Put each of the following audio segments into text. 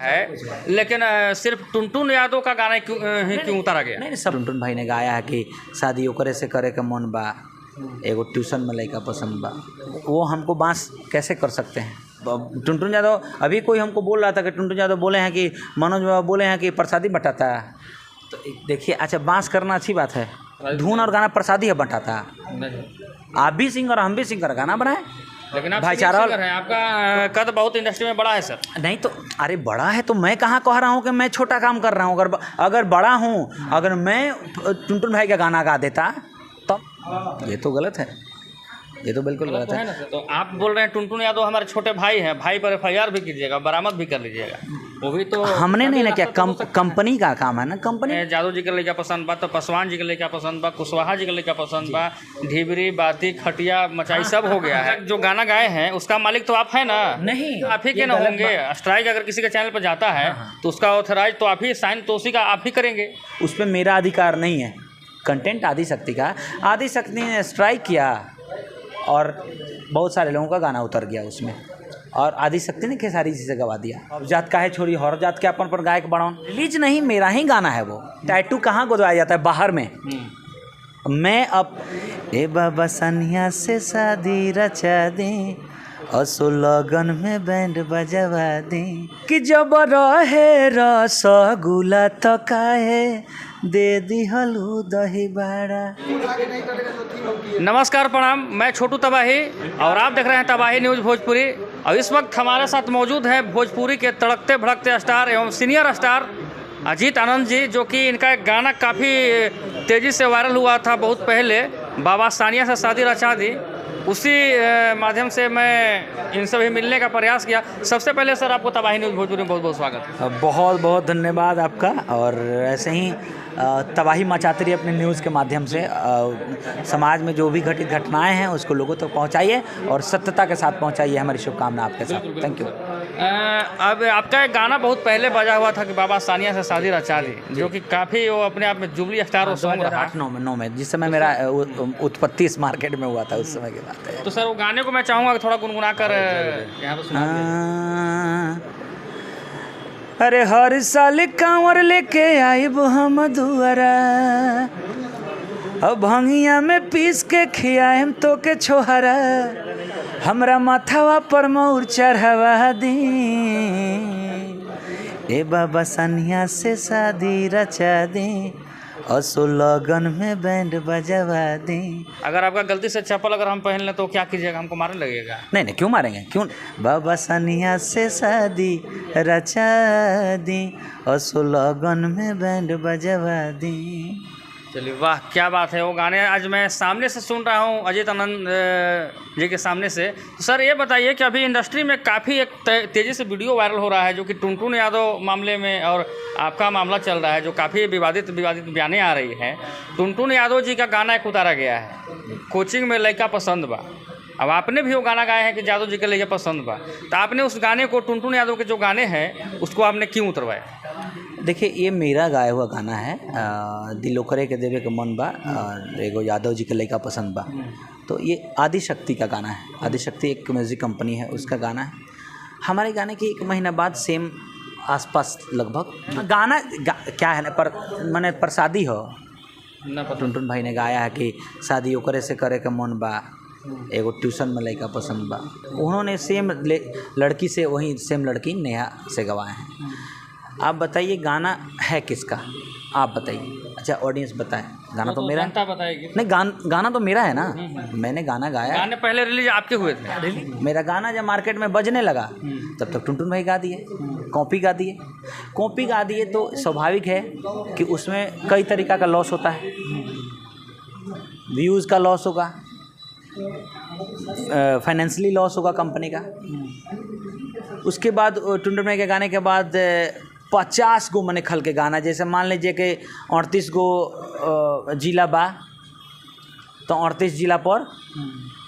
है, लेकिन सिर्फ टुनटुन यादव का गाना क्यों उतारा गया? नहीं, सब टुनटुन भाई ने गाया है कि शादी ओकरे से करे के मन बा, एगो ट्यूशन में लड़का पसंद बा। वो हमको बांस कैसे कर सकते हैं? टुनटुन यादव अभी कोई हमको बोल रहा था कि टुनटुन यादव बोले हैं कि मनोज बाबा बोले हैं कि प्रसादी बंटाता है। तो देखिए, अच्छा बांस करना अच्छी बात है, धुन और गाना प्रसादी है बंटाता है। आप भी सिंगर हम भी सिंगर, गाना बनाए, लेकिन आप भाईचारा है, आपका कद बहुत इंडस्ट्री में बड़ा है सर। नहीं तो अरे बड़ा है तो मैं कहाँ कह रहा हूँ कि मैं छोटा काम कर रहा हूँ। अगर बड़ा हूँ, अगर मैं टुनटुन भाई का गाना गा देता तब ये तो गलत है, ये तो बिल्कुल गलत है। तो आप बोल रहे हैं टुनटुन यादव हमारे छोटे भाई हैं, भाई पर FIR भी कीजिएगा, बरामद भी कर लीजिएगा। वो भी तो हमने नहीं ना किया, कंपनी का काम है ना। कंपनी यादव जी के लड़का पसंद बा, तो पासवान जी के लड़का पसंद बा, कुशवाहा जी के लड़का पसंद बा, ढिबरी बाती खटिया मचाई सब हो गया है। जो गाना गाए हैं उसका मालिक तो आप है ना? नहीं, आप ही के ना होंगे। स्ट्राइक अगर किसी के चैनल पर जाता है तो उसका ऑथराइज तो आप ही, साइन तो उसी का आप ही करेंगे। उस पर मेरा अधिकार नहीं है। कंटेंट आदिशक्ति का, आदिशक्ति ने स्ट्राइक किया और बहुत सारे लोगों का गाना उतर गया उसमें, और आदिशक्ति ने खेसारी जी से गवा दिया। अब जात का है छोरी हर जात के अपन पर गायक बढ़ाऊं, रिलीज नहीं, मेरा ही गाना है वो। टैटू कहाँ गुदवाया जाता है? बाहर में। मैं अब ए बाबा सनिया से शादी रचा दे, असो लगन में बैंड बजवा दे, कि जब रहे रसगुल्ला तो काहे दे दिहलू दही बाड़ा। नमस्कार, प्रणाम। मैं छोटू तबाही और आप देख रहे हैं तबाही न्यूज़ भोजपुरी। और इस वक्त हमारे साथ मौजूद है भोजपुरी के तड़कते भड़कते स्टार एवं सीनियर स्टार अजीत आनंद जी, जो कि इनका एक गाना काफ़ी तेज़ी से वायरल हुआ था बहुत पहले, बाबा सानिया से शादी रचा दी। उसी माध्यम से मैं इनसे भी मिलने का प्रयास किया। सबसे पहले सर आपको तबाही न्यूज़ भोजपुरी में बहुत बहुत स्वागत है। बहुत बहुत धन्यवाद आपका। और ऐसे ही तबाही मचाती रही अपने न्यूज़ के माध्यम से। समाज में जो भी घटित घटनाएं हैं उसको लोगों तक पहुंचाइए और सत्यता के साथ पहुंचाइए। हमारी शुभकामना आपके साथ। Thank you. अब आपका एक गाना बहुत पहले बजा हुआ था कि बाबा सानिया से शादी रचा दी, जो कि काफ़ी वो अपने आप में जुबली स्टार वो सॉन्ग रहा। 2008-9 में जिस समय मेरा उत्पत्ति इस मार्केट में हुआ था, उस समय की बात है। तो सर वो गाने को मैं चाहूँगा कि थोड़ा गुनगुना कर यहाँ पर सुना। अरे हर साल कांवर लेके आइब हम दुआरा, अब भंगिया में पीस के खियाएम तो के छोहरा, हमरा माथावा पर मोर चढ़वा दी, ए बाबा सनिया से शादी रचा दी, असो लगन में बैंड बजवा दी। अगर आपका गलती से चप्पल अगर हम पहन लें तो क्या कीजिएगा? हमको मारने लगेगा? नहीं नहीं, क्यों मारेंगे, क्यों। बाबा सनिया से शादी रचा दी, असो लगन में बैंड बजवा दी। चलिए, वाह क्या बात है। वो गाने आज मैं सामने से सुन रहा हूँ अजीत आनंद जी के सामने से। तो सर ये बताइए कि अभी इंडस्ट्री में काफ़ी एक तेज़ी से वीडियो वायरल हो रहा है, जो कि टुनटुन यादव मामले में और आपका मामला चल रहा है, जो काफ़ी विवादित बयानें आ रही हैं। टुनटुन यादव जी का गाना एक उतारा गया है, कोचिंग में लड़का पसंद बा। अब आपने भी वो गाना गाया है कि यादव जी के लड़का पसंद बा, तो आपने उस गाने को, टुनटुन यादव के जो गाने हैं उसको आपने क्यों उतरवाया? देखिए, ये मेरा गाया हुआ गाना है। दिल ओकरे के देवे के मन बा और एगो यादव जी के लड़का पसंद बा। तो ये आदिशक्ति का गाना है। आदिशक्ति एक म्यूज़िक कंपनी है, उसका गाना है। हमारे गाने के 1 महीना बाद सेम आसपास लगभग गाना क्या है ना, मैंने प्रसादी हो ना, टुनटुन भाई ने गाया है कि शादी ओकरे से करे के मन बा, एगो ट्यूशन में लड़का पसंद बा। उन्होंने सेम लड़की से, वही सेम लड़की नेहा से गवाए हैं। आप बताइए गाना है किसका? आप बताइए। अच्छा, ऑडियंस बताए। गाना तो मेरा बताएगी। नहीं, गाना तो मेरा है ना। मैंने गाना गाया। गाने पहले रिलीज आपके हुए थे? मेरा गाना जब मार्केट में बजने लगा तब तक टुनटुन भाई गा दिए, कॉपी गा दिए। तो स्वाभाविक है कि उसमें कई तरीक़ा का लॉस होता है। व्यूज़ का लॉस होगा, फाइनेंशियली लॉस होगा कंपनी का। उसके बाद टुनटुन भाई के गाने के बाद 50 गो मने खल के गाना, जैसे मान लीजिए कि 38 गो जिला बा, तो 38 जिला पर,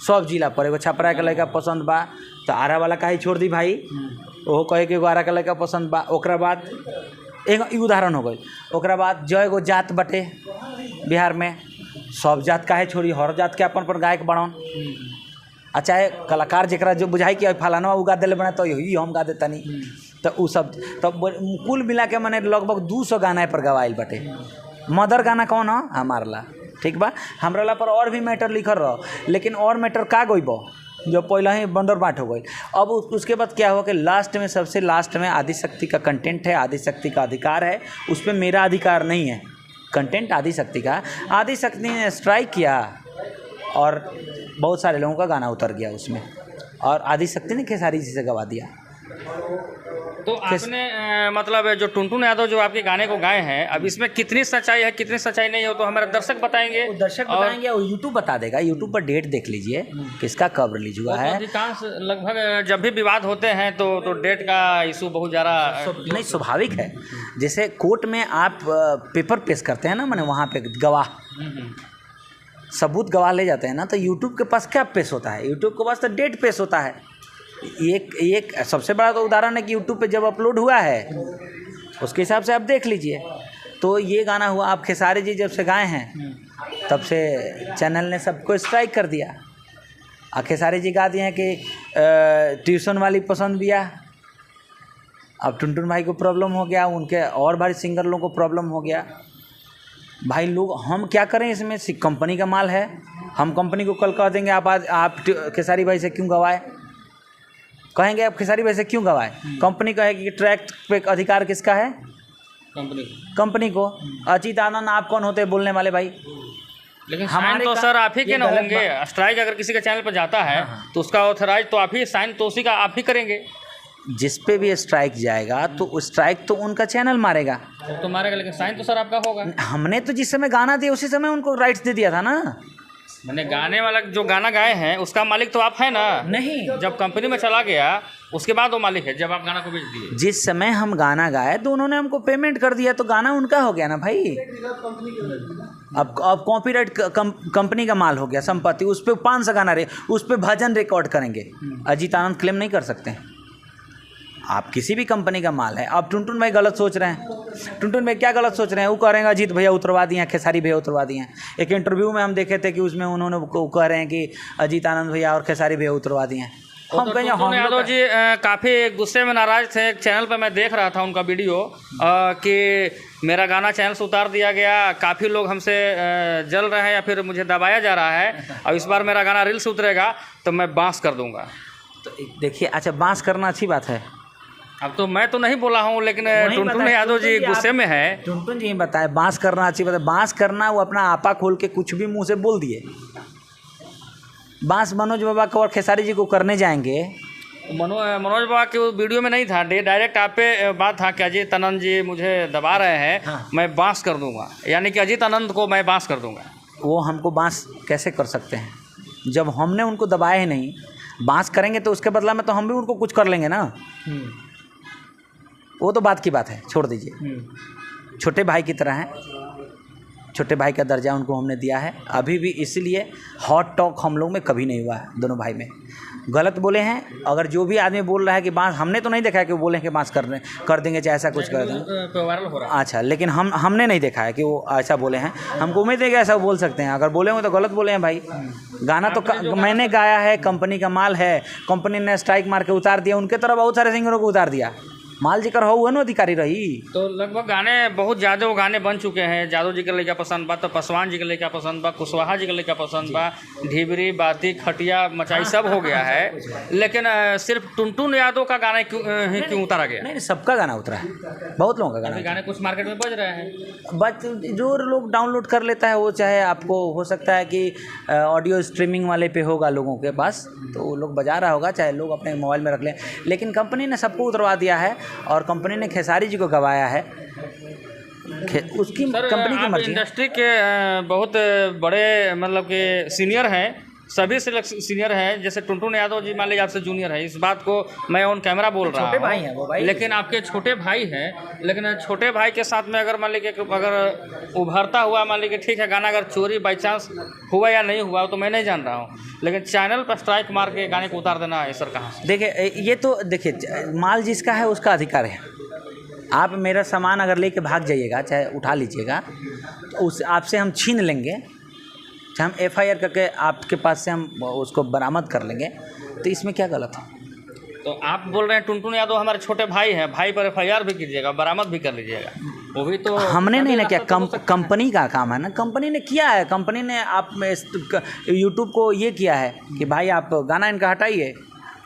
सब जिला पर एगो छपरा के लड़का पसंद बा, तो आरा वाला काहे छोड़ दी भाई, वो कहे कि एगो आरा के लड़का पसंद बा। ओकरा बाद एक उदाहरण हो गई। ओकरा बाद जय गो जात बटे बिहार में, सब जात काहे छोड़ी, हर जात के अपन पर गायक बढ़न। अच्छा, कलाकार जरा जो बुझाई कि फलाना उ गा दिले बना तो यही हम गा देता नहीं। तो उ सब तब कुल मिला के मैंने लगभग 200 गाना पर गवाइल बटे। मदर गाना कौन हो हमारा ला, ठीक बा, हमरा ला पर और भी मैटर लिखल रहो, लेकिन और मैटर का गइबो जो पहले ही बंदर बाट हो गई। अब उसके बाद क्या हुआ कि लास्ट में, सबसे लास्ट में आदिशक्ति का कंटेंट है, आदिशक्ति का अधिकार है, उस पर मेरा अधिकार नहीं है। कंटेंट आदिशक्ति का, आदिशक्ति ने स्ट्राइक किया और बहुत सारे लोगों का गाना उतर गया उसमें, और आदिशक्ति ने खेसारी जी से गवा दिया। तो आपने मतलब जो टुनटुन यादव जो आपके गाने को गाए हैं, अब इसमें कितनी सच्चाई है कितनी सच्चाई नहीं हो तो हमारे दर्शक बताएंगे। दर्शक बताएंगे और यूट्यूब बता देगा। यूट्यूब पर डेट देख लीजिए किसका कब रिलीज हुआ है। अधिकांश लगभग जब भी विवाद होते हैं तो डेट का इशू बहुत ज़्यादा नहीं, स्वाभाविक है। जैसे कोर्ट में आप पेपर पेश करते हैं ना, मैंने वहाँ पे गवाह सबूत गवाह ले जाते हैं ना, तो यूट्यूब के पास क्या पेश होता है, यूट्यूब के पास तो डेट पेश होता है। एक सबसे बड़ा तो उदाहरण है कि यूट्यूब पे जब अपलोड हुआ है उसके हिसाब से आप देख लीजिए। तो ये गाना हुआ, आप खेसारी जी जब से गाए हैं तब से चैनल ने सबको स्ट्राइक कर दिया। और खेसारी जी गा दिए हैं कि ट्यूशन वाली पसंद भी आ। अब टुनटुन भाई को प्रॉब्लम हो गया, उनके और भाई सिंगर लोगों को प्रॉब्लम हो गया। भाई लोग हम क्या करें इसमें, कंपनी का माल है। हम कंपनी को कल कह देंगे आप खेसारी भाई से क्यों गवाए, कहेंगे आप खेसारी भाई से क्यों गवाए। कंपनी कहेगी कि ट्रैक पे अधिकार किसका है, कंपनी को। अजीत आनंद आप कौन होते हैं बोलने वाले भाई। लेकिन हमारे तो सर आप ही के ना होंगे। स्ट्राइक अगर किसी के चैनल पर जाता है तो उसका ऑथराइज तो आप ही, साइन तो उसी का आप ही करेंगे। जिस पे भी स्ट्राइक जाएगा तो स्ट्राइक तो उनका चैनल मारेगा, तो मारेगा, लेकिन साइन तो सर आपका होगा। हमने तो जिस समय गाना दिया उसी समय उनको राइट्स दे दिया था ना। मैंने गाने वाला जो गाना गाए हैं उसका मालिक तो आप है ना। नहीं, जब कंपनी में चला गया उसके बाद वो मालिक है, जब आप गाना को बेच दिए। जिस समय हम गाना गाए तो उन्होंने हमको पेमेंट कर दिया, तो गाना उनका हो गया ना भाई। अब कॉपीराइट कंपनी का माल हो गया, संपत्ति। उस पर 500 गाना उस पर भजन रिकॉर्ड करेंगे, अजीत आनंद क्लेम नहीं कर सकते। आप किसी भी कंपनी का माल है। अब टुनटुन भाई गलत सोच रहे हैं। टुनटुन भाई क्या गलत सोच रहे हैं, वो कह रहे हैं अजीत भैया उतरवा दिए हैं, खेसारी भैया उतरवा दिए हैं। एक इंटरव्यू में हम देखे थे कि उसमें उन्होंने कह रहे हैं कि अजीत आनंद भैया और खेसारी भैया उतरवा दिए हैं। हम कहें टुनटुन यादव जी काफ़ी गुस्से में नाराज थे। एक चैनल पर मैं देख रहा था उनका वीडियो कि मेरा गाना चैनल से उतार दिया गया, काफ़ी लोग हमसे जल रहे हैं या फिर मुझे दबाया जा रहा है, और इस बार मेरा गाना रील से उतरेगा तो मैं बांस कर दूंगा। तो देखिए, अच्छा बांस करना अच्छी बात है। अब तो मैं तो नहीं बोला हूँ, लेकिन टुनटुन यादव जी गुस्से में है। टुनटुन जी बताए बांस करना अच्छी बात है। बांस करना, वो अपना आपा खोल के कुछ भी मुंह से बोल दिए। बांस मनोज बाबा को और खेसारी जी को करने जाएंगे। मनोज बाबा के वीडियो में नहीं था, डायरेक्ट आप पे बात था कि अजीत आनंद जी मुझे दबा रहे हैं। हाँ। मैं बांस कर दूंगा, यानी कि अजीत आनंद को मैं बांस कर दूंगा। वो हमको बांस कैसे कर सकते हैं जब हमने उनको दबाया ही नहीं। बांस करेंगे तो उसके बदला में तो हम भी उनको कुछ कर लेंगे ना। वो तो बात की बात है, छोड़ दीजिए। छोटे भाई की तरह हैं, छोटे भाई का दर्जा उनको हमने दिया है। अभी भी इसलिए हॉट टॉक हम लोग में कभी नहीं हुआ है दोनों भाई में। गलत बोले हैं, अगर जो भी आदमी बोल रहा है कि बांस, हमने तो नहीं देखा है कि वो बोले हैं कि बांस कर देंगे चाहे ऐसा कुछ कर देंगे, वायरल हो रहा है। अच्छा, लेकिन हमने नहीं देखा है कि वो ऐसा बोले हैं। हमको उम्मीद है कि ऐसा बोल सकते हैं। अगर बोले हों तो गलत बोले हैं भाई। गाना तो मैंने गाया है, कंपनी का माल है, कंपनी ने स्ट्राइक मार के उतार दिया। उनके तरह बहुत सारे सिंगरों को उतार दिया। माल जिक्र हो ना अधिकारी रही तो लगभग गाने बहुत ज़्यादा वो गाने बन चुके हैं। जादव जी के लड़का पसंद बा, तो पासवान जी के लड़का पसंद बा, कुशवाहा जी के लड़का पसंद बा, ढिबरी बाती खटिया मचाई सब हो गया है। लेकिन सिर्फ टुनटुन यादव का गाना क्यों उतारा गया? नहीं, सबका गाना उतरा है, बहुत लोगों का गाने कुछ मार्केट में बज रहे हैं। बट जो लोग डाउनलोड कर लेता है वो, चाहे आपको हो सकता है कि ऑडियो स्ट्रीमिंग वाले पे होगा लोगों के पास, तो वो लोग बजा रहा होगा, चाहे लोग अपने मोबाइल में रख लें। लेकिन कंपनी ने सबको उतरवा दिया है और कंपनी ने खेसारी जी को गवाया है। उसकी कंपनी की मर्जी। इंडस्ट्री के बहुत बड़े मतलब के सीनियर हैं, सभी से सीनियर हैं। जैसे टुनटुन यादव जी मान लीजिए आपसे जूनियर है, इस बात को मैं ऑन कैमरा बोल रहा हूँ। छोटे भाई हैं वो भाई, लेकिन आपके छोटे भाई हैं। लेकिन छोटे भाई के साथ में अगर मान लीजिए अगर उभरता हुआ, मान लीजिए ठीक है गाना अगर चोरी बाई चांस हुआ या नहीं हुआ तो मैं नहीं जान रहा हूँ, लेकिन चैनल पर स्ट्राइक मार के गाने को उतार देना है सर कहाँ से? देखिए, ये तो देखिए, माल जिसका है उसका अधिकार है। आप मेरा सामान अगर लेके भाग जाइएगा, चाहे उठा लीजिएगा, तो उस आपसे हम छीन लेंगे, चाहे हम FIR करके आपके पास से हम उसको बरामद कर लेंगे, तो इसमें क्या गलत है? तो आप बोल रहे हैं टुनटुन यादव हमारे छोटे भाई हैं, भाई पर FIR भी कीजिएगा, बरामद भी कर लीजिएगा, वो भी तो हमने नहीं ना किया, कंपनी का काम है ना, कंपनी ने किया है। कंपनी ने आप यूट्यूब को ये किया है कि भाई आप गाना इनका हटाइए।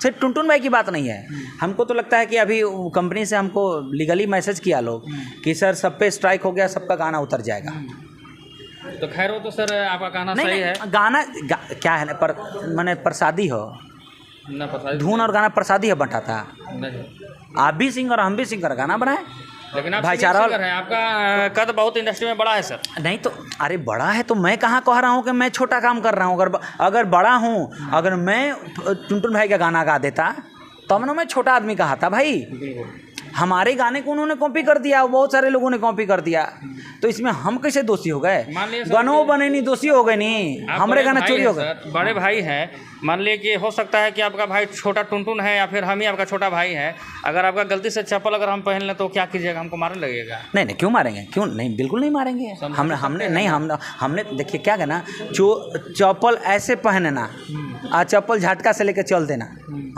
सिर्फ टुनटुन भाई की बात नहीं है, हमको तो लगता है कि अभी कंपनी से हमको लीगली मैसेज किया लोग कि सर सब पे स्ट्राइक हो गया, सबका गाना उतर जाएगा। तो खैर वो तो सर आपका कहना नहीं, सही नहीं, है। गाना क्या है ना, मैंने प्रसादी हो, ना पता धुन और गाना प्रसादी है बंटाता। नहीं, आप भी सिंगर हम भी सिंगर, गाना बनाए लेकिन आप भाईचारा सिंगर हैं, आपका कद बहुत इंडस्ट्री में बड़ा है सर। नहीं तो अरे बड़ा है तो मैं कहाँ कह रहा हूँ कि मैं छोटा काम कर रहा हूँ। अगर बड़ा हूँ, अगर मैं टुनटुन भाई का गाना गा देता तब ना मैं छोटा आदमी कहा था भाई। हमारे गाने को उन्होंने कॉपी कर दिया, बहुत सारे लोगों ने कॉपी कर दिया, तो इसमें हम कैसे दोषी हो गए? गानों बने नहीं, दोषी हो गए नहीं, हमारे गाना चोरी हो गए। बड़े भाई हैं, मान लीजिए कि हो सकता है कि आपका भाई छोटा टुनटुन है या फिर हम ही आपका छोटा भाई है, अगर आपका गलती से चप्पल अगर हम पहन लें तो क्या कीजिएगा? हमको मारने लगेगा? नहीं नहीं, क्यों मारेंगे? क्यों नहीं, बिल्कुल नहीं मारेंगे। हमने देखिए क्या कहना, चप्पल ऐसे पहनना और चप्पल झटका से लेकर चल देना,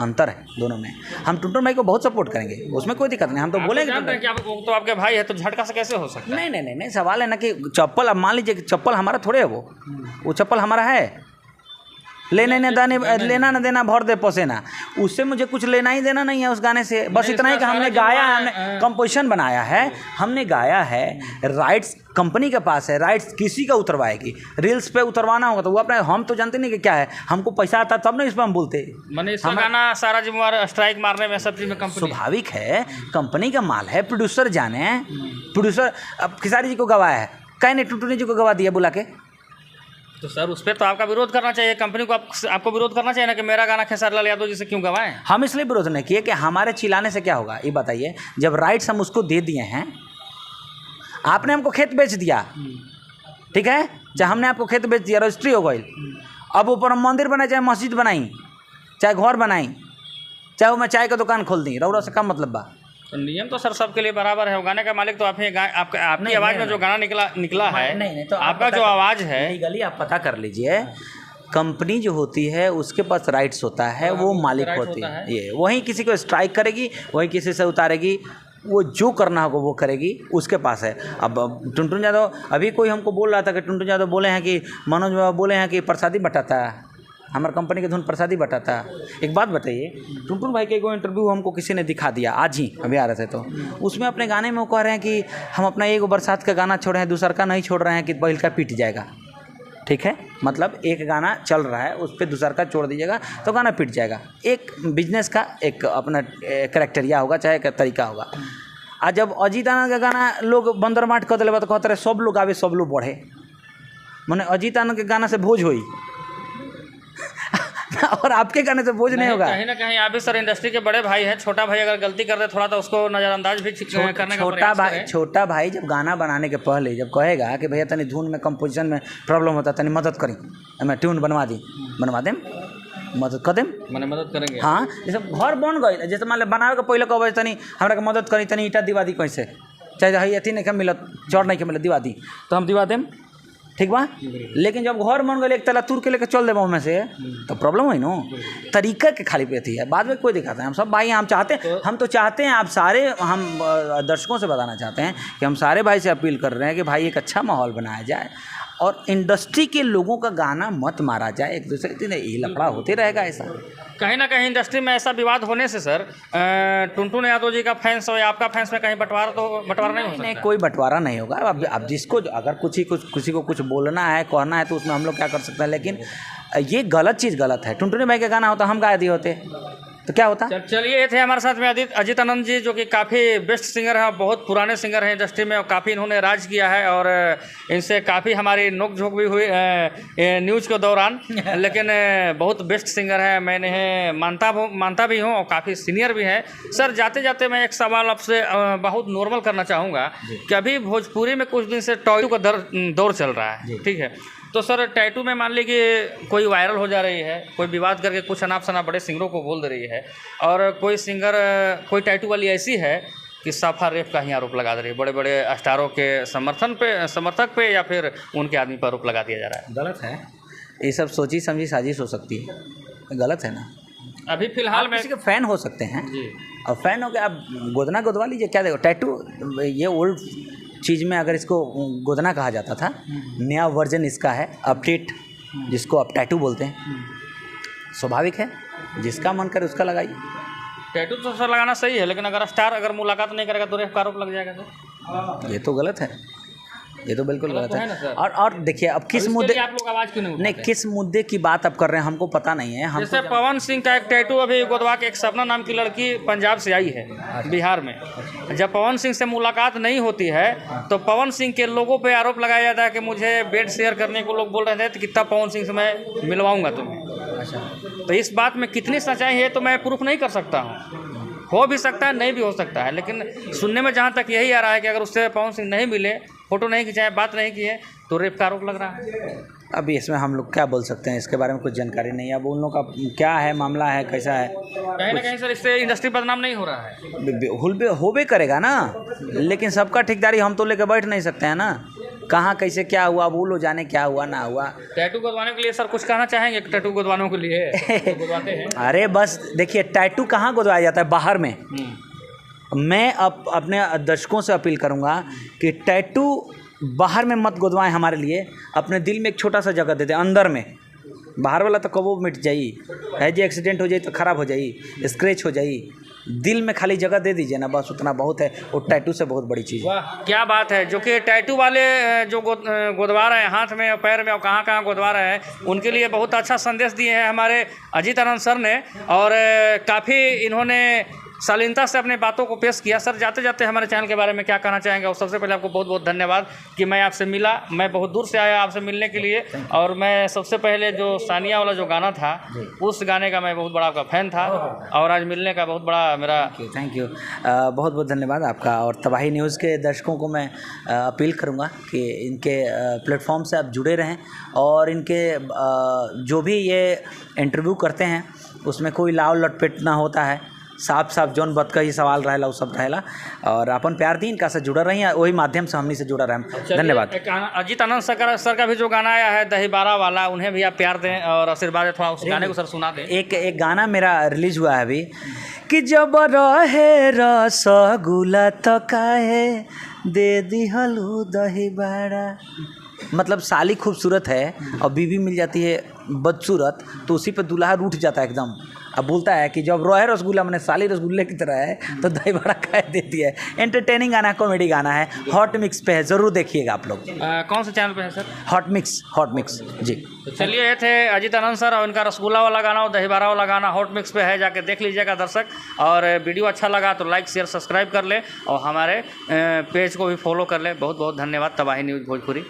अंतर है दोनों में। हम टुनटुन भाई को बहुत सपोर्ट करेंगे, उसमें कोई दिक्कत नहीं, हम तो बोलेंगे कि आप तो आपके भाई है तो झटका से कैसे हो सकता है? नहीं, सवाल है ना कि चप्पल, अब मान लीजिए कि चप्पल हमारा थोड़े है, वो चप्पल हमारा है, लेना न देना भर दे पसेना, उससे मुझे कुछ लेना ही देना नहीं है उस गाने से। बस इतना ही कि हमने गाया है, हमने कंपोजिशन बनाया है, हमने गाया है, राइट्स कंपनी के पास है, राइट्स किसी का उतरवाएगी, रील्स पे उतरवाना होगा तो वो अपने, हम तो जानते नहीं कि क्या है, हमको पैसा आता तब ना इस पर हम बोलते। मैंने इसका गाना सारा जिम्मेवार स्ट्राइक मारने में सब चीज़ में कंपनी, स्वाभाविक है, कंपनी का माल है, प्रोड्यूसर जाने, प्रोड्यूसर अब खेसारी जी को गवाया है, कहीं ने टुनटुन जी को गवा दिया बुला के, तो सर उस पर तो आपका विरोध करना चाहिए, कंपनी को आपको विरोध करना चाहिए ना कि मेरा गाना खेसारी लाल यादव जी से क्यों गवाएं? हम इसलिए विरोध नहीं किए कि हमारे चिल्लाने से क्या होगा, ये बताइए। जब राइट्स हम उसको दे दिए हैं, आपने हमको खेत बेच दिया, ठीक है, चाहे हमने आपको खेत बेच दिया, रजिस्ट्री हो गई, अब ऊपर हम मंदिर बनाए, चाहे मस्जिद बनाई, चाहे घर बनाई, चाहे वो मैं चाय का दुकान खोल दी, रौरा से कम मतलब बा। तो नियम तो सर सबके लिए बराबर है, गाने का मालिक तो आप ही, आपकी आवाज़ में जो गाना निकला है, नहीं तो आपका जो आवाज़ है, लीगली आप पता कर लीजिए, कंपनी जो होती है उसके पास राइट्स होता है, वो मालिक होती है, ये वहीं किसी को स्ट्राइक करेगी, वहीं किसी से उतारेगी, वो जो करना होगा वो करेगी, उसके पास है। अब टुनटुन यादव, अभी कोई हमको बोल रहा था कि टुनटुन यादव बोले हैं कि मनोज बाबा बोले हैं कि प्रसादी बटाता है, हमारे कंपनी के धुन प्रसादी बटाता है। एक बात बताइए, टुनटुन भाई के एक इंटरव्यू हमको किसी ने दिखा दिया, आज ही अभी आ रहे थे, तो उसमें अपने गाने में वो कह रहे हैं कि हम अपना एक बरसात का गाना छोड़े हैं, दूसरा का नहीं छोड़ रहे हैं कि पहिल का पीट जाएगा, ठीक है, मतलब एक गाना चल रहा है उस पर दूसरा का छोड़ दीजिएगा तो गाना पिट जाएगा। एक बिजनेस का एक अपना करैक्टरिया होगा, चाहे एक तरीका होगा। आज जब अजीत आनंद का गाना लोग बंदर माट कर दिले, तो कहते रहे सब लोग आवे सब लोग बढ़े, मैंने अजीत आनंद के गाना से भोज हुई और आपके गाने से बोझ नहीं होगा। कहीं ना कहीं आप भी सर इंडस्ट्री के बड़े भाई हैं, छोटा भाई अगर गलती कर दे थोड़ा तो उसको नज़रअंदाज भी करने का छोटा भाई जब गाना बनाने के पहले जब कहेगा कि भैया तनी धुन में कंपोजिशन में प्रॉब्लम होता, तनी मदद करी, मैं ट्यून बनवा दें, मदद कर दें, मैंने मदद करेंगे। हाँ, जैसे घर बन गई, जैसे मान लो बनावे के पहले कहब तनी हमरा के मदद करी, तनी ईटा दिवा दी, कैसे चाहे हई अथी नहीं मिलत, चौड़ नहीं मिलत, दिवा दी, तो हम दिवा दें, ठीक बा। लेकिन जब घर बन गए एक तला तुर के लेकर चल देबो में से, तो प्रॉब्लम हुई नो, तरीका के खाली पे थी है, बाद में कोई दिखाता है। हम सब भाई, हम तो चाहते हैं आप सारे, हम दर्शकों से बताना चाहते हैं कि हम सारे भाई से अपील कर रहे हैं कि भाई एक अच्छा माहौल बनाया जाए और इंडस्ट्री के लोगों का गाना मत मारा जाए, एक दूसरे के ये लफड़ा होते रहेगा। ऐसा कहीं ना कहीं इंडस्ट्री में ऐसा विवाद होने से सर टुनटुन यादव जी का फैंस और आपका फैंस में कहीं बंटवारा नहीं हो सकता? नहीं, कोई बंटवारा नहीं होगा। अब जिसको अगर किसी को कुछ बोलना है, कहना है, तो उसमें हम लोग क्या कर सकते हैं, लेकिन ये गलत चीज़ गलत है। टुनटुन भाई का गाना होता, हम गा दिए होते तो क्या होता? चलिए, ये थे हमारे साथ में अजीत आनंद जी, जो कि काफ़ी बेस्ट सिंगर हैं, बहुत पुराने सिंगर हैं इंडस्ट्री में, और काफ़ी इन्होंने राज किया है, और इनसे काफ़ी हमारी नोक झोंक भी हुई न्यूज़ के दौरान लेकिन बहुत बेस्ट सिंगर है, मैं इन्हें मानता भी हूँ और काफ़ी सीनियर भी हैं। सर जाते जाते मैं एक सवाल आपसे बहुत नॉर्मल करना चाहूँगा कि अभी भोजपुरी में कुछ दिन से टैटू का दौर चल रहा है, ठीक है, तो सर टैटू में मान लीजिए कोई वायरल हो जा रही है, कोई विवाद करके कुछ अनाप शनाप बड़े सिंगरों को बोल दे रही है, और कोई सिंगर कोई टैटू वाली ऐसी है कि साफा रेप का ही आरोप लगा दे रही है, बड़े बड़े स्टारों के समर्थक पे या फिर उनके आदमी पर आरोप लगा दिया जा रहा है। गलत है, ये सब सोची समझी साजिश हो सकती है, गलत है ना। अभी फिलहाल आप में किसी के फैन हो सकते हैं जी और फैन हो के आप गोदना गोदवा लीजिए, क्या देखो टैटू ये ओल्ड चीज़ में अगर इसको गोदना कहा जाता था, नया वर्जन इसका है अपडेट, जिसको आप टैटू बोलते हैं। स्वाभाविक है, जिसका मन करे उसका लगाइए। टैटू तो सर लगाना सही है, लेकिन अगर स्टार अगर मुलाकात नहीं करेगा तो रेप का आरोप लग जाएगा सर। ये तो गलत है, ये तो बिल्कुल गलत तो है ना है। सर? और देखिए अब किस इसके मुद्दे, लिए आप लोग आवाज़ क्यों नहीं नहीं उठाते? किस मुद्दे की बात आप कर रहे हैं हमको पता नहीं है। हम जैसे पवन सिंह का एक टैटू अभी गोदवा के एक सपना नाम की लड़की पंजाब से आई है बिहार में। जब पवन सिंह से मुलाकात नहीं होती है तो पवन सिंह के लोगों पे आरोप लगाया जाता है कि मुझे बेड शेयर करने को लोग बोल रहे थे, तो कितना पवन सिंह से मैं मिलवाऊंगा तुम्हें। तो इस बात में कितनी सच्चाई है तो मैं प्रूफ नहीं कर सकता हूँ, हो भी सकता है नहीं भी हो सकता है, लेकिन सुनने में जहाँ तक यही आ रहा है कि अगर उससे पवन सिंह नहीं मिले, फोटो नहीं खिंचाए, बात नहीं की है तो रेप का आरोप लग रहा है। अभी इसमें हम लोग क्या बोल सकते हैं, इसके बारे में कुछ जानकारी नहीं है। अब उन लोग का क्या है मामला है, कैसा है, कहीं ना कहीं सर इससे इंडस्ट्री बदनाम नहीं हो रहा है? होबे करेगा ना, लेकिन सबका ठेकेदारी हम तो लेकर बैठ नहीं सकते हैं ना। कहाँ कैसे क्या हुआ वो लोग जाने, क्या हुआ ना हुआ। टैटू गुदवाने के लिए सर कुछ कहना चाहेंगे? टैटू गुदवानों के लिए तो गुदवाते हैं। अरे बस देखिए, टैटू कहाँ गुदवाया जाता है, बाहर में। मैं अपने दर्शकों से अपील करूँगा कि टैटू बाहर में मत गुदवाएं हमारे लिए, अपने दिल में एक छोटा सा जगह दे दें अंदर में। बाहर वाला तो कबो मिट जाई है, जो एक्सीडेंट हो जाए तो ख़राब हो जाई, स्क्रैच हो जाई। दिल में खाली जगह दे दीजिए ना, बस उतना बहुत है। वो टैटू से बहुत बड़ी चीज़ है। वाह क्या बात है, जो कि टैटू वाले जो गुदवा रहे हैं हाथ में और पैर में और कहाँ कहाँ गुदवा रहे हैं, उनके लिए बहुत अच्छा संदेश दिए हैं हमारे अजीत आनंद सर ने, और काफ़ी इन्होंने शालीनता से अपने बातों को पेश किया। सर जाते जाते हमारे चैनल के बारे में क्या कहना चाहेंगे? और सबसे पहले आपको बहुत बहुत धन्यवाद कि मैं आपसे मिला, मैं बहुत दूर से आया आपसे मिलने के लिए। और मैं सबसे पहले जो सानिया वाला जो गाना था, उस गाने का मैं बहुत बड़ा आपका फ़ैन था, और आज मिलने का बहुत बड़ा मेरा थैंक यू बहुत बहुत धन्यवाद आपका। और तबाही न्यूज़ के दर्शकों को मैं अपील करूंगा कि इनके प्लेटफॉर्म से आप जुड़े रहें, और इनके जो भी ये इंटरव्यू करते हैं उसमें कोई लाव लटपेट ना होता है, साफ साफ जौन बत का ही सवाल रहेला वो सब रहेला। और अपन प्यार दी इनका से जुड़ा रही है, वही माध्यम से हमनी से जुड़ा रहे। धन्यवाद। अजीत आनंद सर का भी जो गाना आया है दही बारा वाला, उन्हें भी आप प्यार दें और आशीर्वाद दें। थोड़ा उस गाने को सर सुना दें। एक गाना मेरा रिलीज हुआ है अभी, कि जब रहे रसगुल्ला तो काहे दे दिहलू दही बारा। मतलब साली खूबसूरत है और बीवी मिल जाती है बदसूरत, तो उसी पे दूल्हा रूठ जाता है एकदम। अब बोलता है कि जब रोए रसगुल्ला, मैंने साली रसगुल्ले की तरह है, तो दही बड़ा खाए देती है। एंटरटेनिंग गाना है, कॉमेडी गाना है, हॉट मिक्स पे है, ज़रूर देखिएगा आप लोग। कौन से चैनल पे है सर? हॉट मिक्स जी। तो चलिए, ये थे अजीत आनंद सर और इनका रसगुल्ला वाला गाना और दही बारा वाला गाना हॉट मिक्स पे है, जाके देख लीजिएगा दर्शक। और वीडियो अच्छा लगा तो लाइक शेयर सब्सक्राइब कर ले, और हमारे पेज को भी फॉलो कर ले। बहुत बहुत धन्यवाद। तबाही न्यूज़ भोजपुरी।